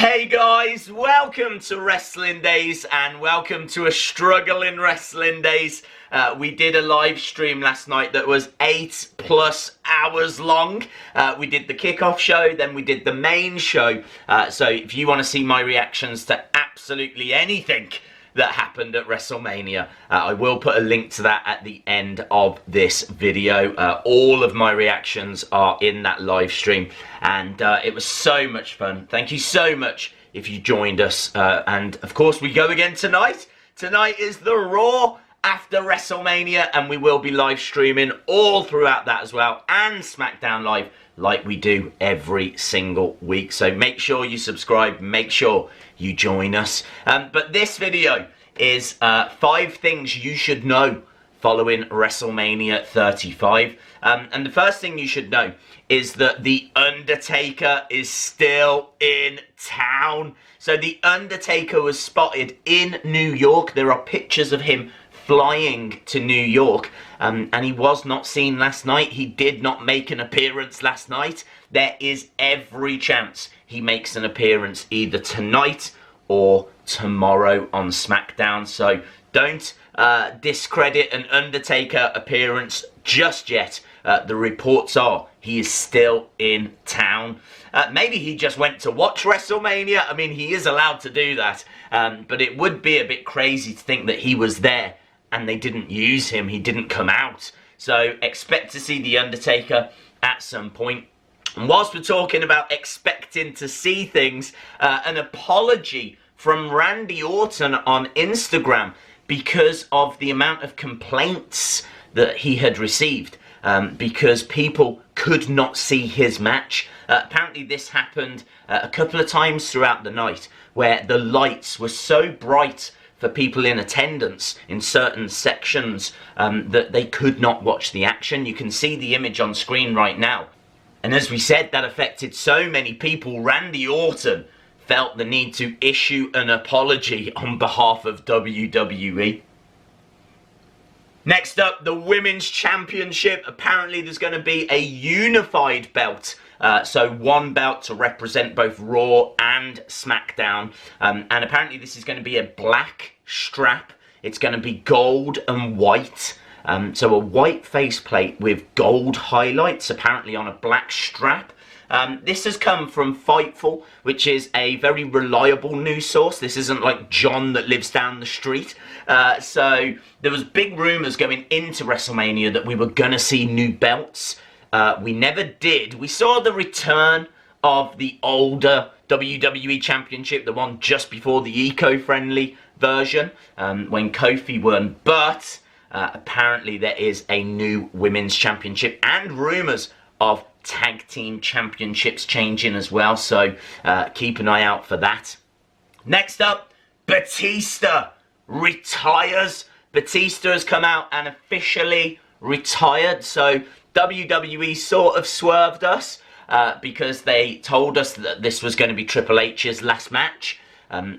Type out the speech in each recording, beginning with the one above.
Hey guys, welcome to Wrestling Days and welcome to a struggling Wrestling Days. We did a live stream last night that was 8+ hours long. We did the kickoff show, then we did the main show. So if you want to see my reactions to absolutely anything that happened at WrestleMania, I will put a link to that at the end of this video. All of my reactions are in that live stream, and it was so much fun. Thank you so much if you joined us, and of course we go again tonight. Tonight is the Raw after WrestleMania, and we will be live streaming all throughout that as well, and SmackDown Live like we do every single week. So make sure you subscribe, make sure you join us. But this video is 5 things you should know following WrestleMania 35. And the first thing you should know is that The Undertaker is still in town. So The Undertaker was spotted in New York. There are pictures of him flying to New York, and he was not seen last night. He did not make an appearance last night. There is every chance he makes an appearance either tonight or tomorrow on SmackDown. So don't discredit an Undertaker appearance just yet. The reports are he is still in town. Maybe he just went to watch WrestleMania. I mean, he is allowed to do that, but it would be a bit crazy to think that he was there and they didn't use him, he didn't come out. So expect to see The Undertaker at some point. And whilst we're talking about expecting to see things, an apology from Randy Orton on Instagram because of the amount of complaints that he had received, because people could not see his match. Apparently this happened a couple of times throughout the night, where the lights were so bright for people in attendance in certain sections that they could not watch the action. You can see the image on screen right now. And as we said, that affected so many people. Randy Orton felt the need to issue an apology on behalf of WWE. Next up, the Women's Championship. Apparently there's going to be a unified belt. So one belt to represent both Raw and SmackDown. And apparently this is going to be a black strap. It's going to be gold and white. So a white faceplate with gold highlights, apparently on a black strap. This has come from Fightful, which is a very reliable news source. This isn't like John that lives down the street. So there was big rumours going into WrestleMania that we were going to see new belts. We never did. We saw the return of the older WWE Championship, the one just before the eco-friendly version, when Kofi won. But apparently there is a new Women's Championship and rumours of Tag Team Championships changing as well. So keep an eye out for that. Next up, Batista retires. Batista has come out and officially retired. So WWE sort of swerved us because they told us that this was going to be Triple H's last match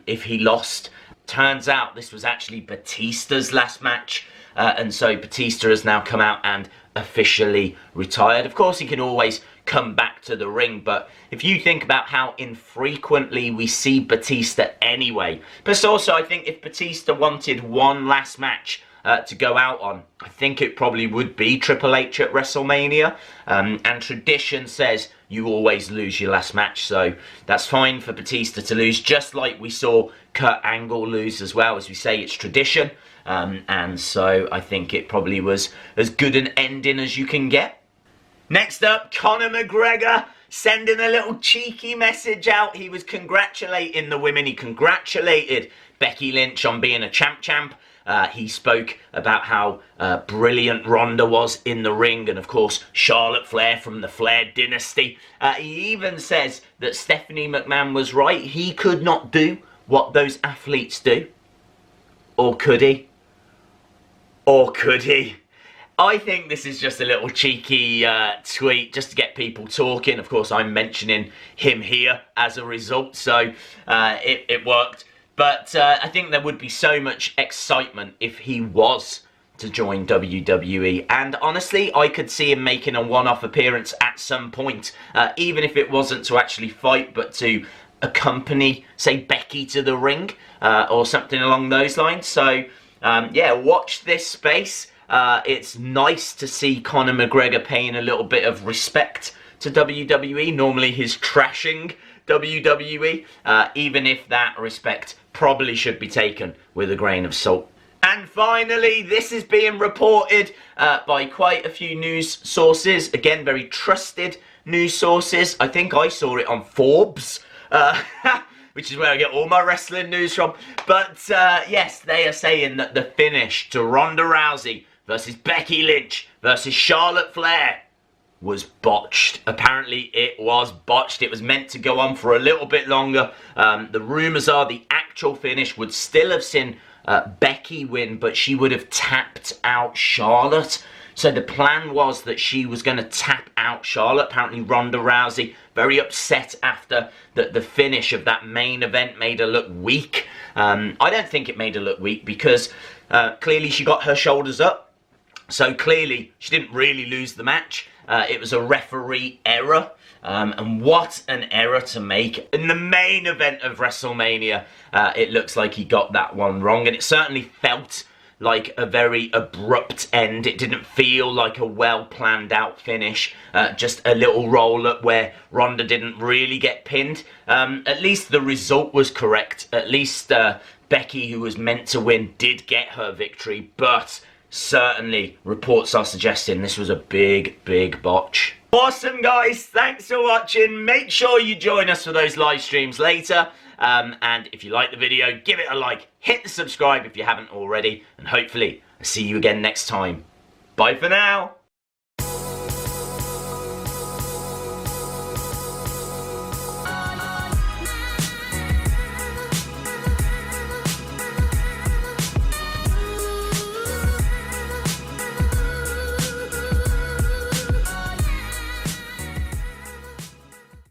if he lost. Turns out this was actually Batista's last match, and so Batista has now come out and officially retired. Of course, he can always come back to the ring, but if you think about how infrequently we see Batista anyway, plus also I think if Batista wanted one last match to go out on, I think it probably would be Triple H at WrestleMania, and tradition says you always lose your last match, so that's fine for Batista to lose, just like we saw Kurt Angle lose as well. As we say, it's tradition, and so I think it probably was as good an ending as you can get. Next up, Conor McGregor sending a little cheeky message out. He was congratulating the women. He congratulated Becky Lynch on being a champ. He spoke about how brilliant Ronda was in the ring, and of course Charlotte Flair from the Flair dynasty. He even says that Stephanie McMahon was right. He could not do what those athletes do. Or could he? Or could he? I think this is just a little cheeky tweet just to get people talking. Of course, I'm mentioning him here as a result, so it worked. But I think there would be so much excitement if he was to join WWE. And honestly, I could see him making a one-off appearance at some point, even if it wasn't to actually fight, but to accompany, say, Becky to the ring or something along those lines. So, yeah, watch this space. It's nice to see Conor McGregor paying a little bit of respect to WWE. Normally he's trashing WWE, even if that respect probably should be taken with a grain of salt. And finally, this is being reported by quite a few news sources. Again, very trusted news sources. I think I saw it on Forbes, which is where I get all my wrestling news from. But yes, they are saying that the finish to Ronda Rousey versus Becky Lynch versus Charlotte Flair was botched. Apparently it was botched. It was meant to go on for a little bit longer. The rumours are the actual finish would still have seen Becky win, but she would have tapped out Charlotte. So the plan was that she was going to tap out Charlotte. Apparently Ronda Rousey, very upset after the finish of that main event, made her look weak. I don't think it made her look weak because clearly she got her shoulders up. So clearly she didn't really lose the match. It was a referee error. And what an error to make. In the main event of WrestleMania, it looks like he got that one wrong. And it certainly felt like a very abrupt end. It didn't feel like a well planned out finish. Just a little roll up where Ronda didn't really get pinned. At least the result was correct. At least Becky, who was meant to win, did get her victory. But certainly reports are suggesting this was a big, big botch. Awesome, guys. Thanks for watching. Make sure you join us for those live streams later. And if you like the video, give it a like. Hit the subscribe if you haven't already. And hopefully, I'll see you again next time. Bye for now.